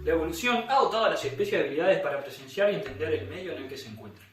La evolución ha dotado a las especies de habilidades para presenciar y entender el medio en el que se encuentran.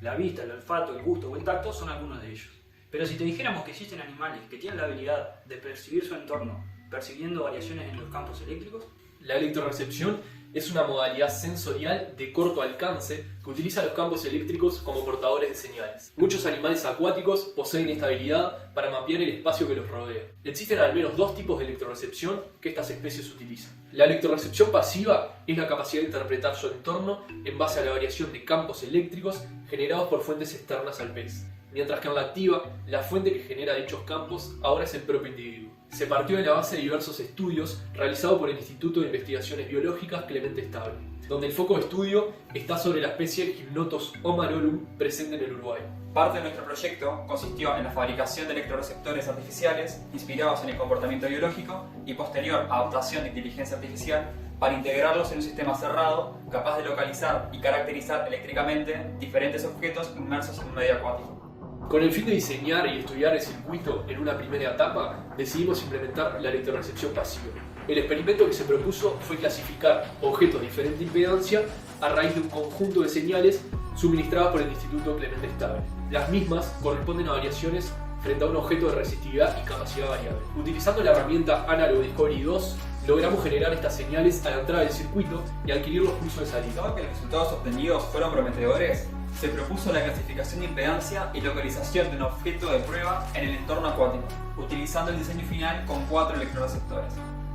La vista, el olfato, el gusto o el tacto son algunos de ellos. Pero si te dijéramos que existen animales que tienen la habilidad de percibir su entorno, percibiendo variaciones en los campos eléctricos. La electrorecepción es una modalidad sensorial de corto alcance que utiliza los campos eléctricos como portadores de señales. Muchos animales acuáticos poseen esta habilidad para mapear el espacio que los rodea. Existen al menos dos tipos de electrorecepción que estas especies utilizan. La electrorecepción pasiva es la capacidad de interpretar su entorno en base a la variación de campos eléctricos generados por fuentes externas al pez. Mientras que en la activa, la fuente que genera dichos campos ahora es el propio individuo. Se partió de la base de diversos estudios realizados por el Instituto de Investigaciones Biológicas Clemente Estable, donde el foco de estudio está sobre la especie Gymnotos homarorum presente en el Uruguay. Parte de nuestro proyecto consistió en la fabricación de electroreceptores artificiales inspirados en el comportamiento biológico y posterior adaptación de inteligencia artificial para integrarlos en un sistema cerrado capaz de localizar y caracterizar eléctricamente diferentes objetos inmersos en un medio acuático. Con el fin de diseñar y estudiar el circuito en una primera etapa, decidimos implementar la electrorecepción pasiva. El experimento que se propuso fue clasificar objetos de diferente impedancia a raíz de un conjunto de señales suministradas por el Instituto Clemente Estable. Las mismas corresponden a variaciones frente a un objeto de resistividad y capacidad variable. Utilizando la herramienta Analog Discovery 2, logramos generar estas señales a la entrada del circuito y adquirir los pulsos de salida. Dado que los resultados obtenidos fueron prometedores, se propuso la clasificación de impedancia y localización de un objeto de prueba en el entorno acuático, utilizando el diseño final con 4 electroreceptores.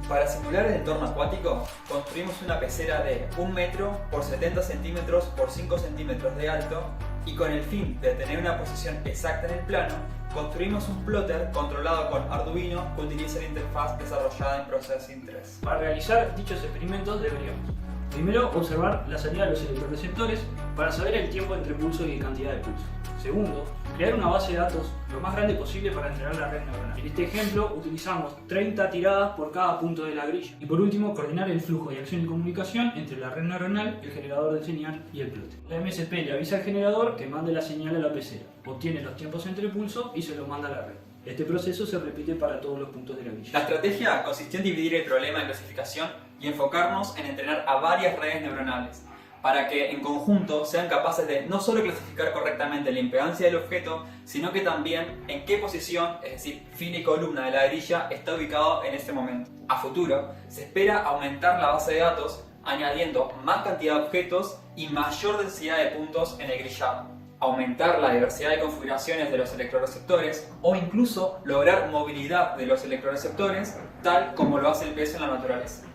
Para simular el entorno acuático, construimos una pecera de 1 metro por 70 centímetros por 5 centímetros de alto y con el fin de tener una posición exacta en el plano, construimos un plotter controlado con Arduino que utiliza la interfaz desarrollada en Processing 3. Para realizar dichos experimentos deberíamos primero observar la salida de los electroreceptores para saber el tiempo entre pulsos y cantidad de pulsos. Segundo, crear una base de datos lo más grande posible para entrenar la red neuronal. En este ejemplo utilizamos 30 tiradas por cada punto de la grilla. Y por último, coordinar el flujo de acción y comunicación entre la red neuronal, el generador de señal y el plotter. La MSP le avisa al generador que mande la señal a la pecera, obtiene los tiempos entre pulsos y se los manda a la red. Este proceso se repite para todos los puntos de la grilla. La estrategia consistió en dividir el problema de clasificación y enfocarnos en entrenar a varias redes neuronales para que en conjunto sean capaces de no solo clasificar correctamente la impedancia del objeto, sino que también en qué posición, es decir, fila y columna de la grilla, está ubicado en este momento. A futuro, se espera aumentar la base de datos añadiendo más cantidad de objetos y mayor densidad de puntos en el grillado, aumentar la diversidad de configuraciones de los electroreceptores o incluso lograr movilidad de los electroreceptores tal como lo hace el pez en la naturaleza.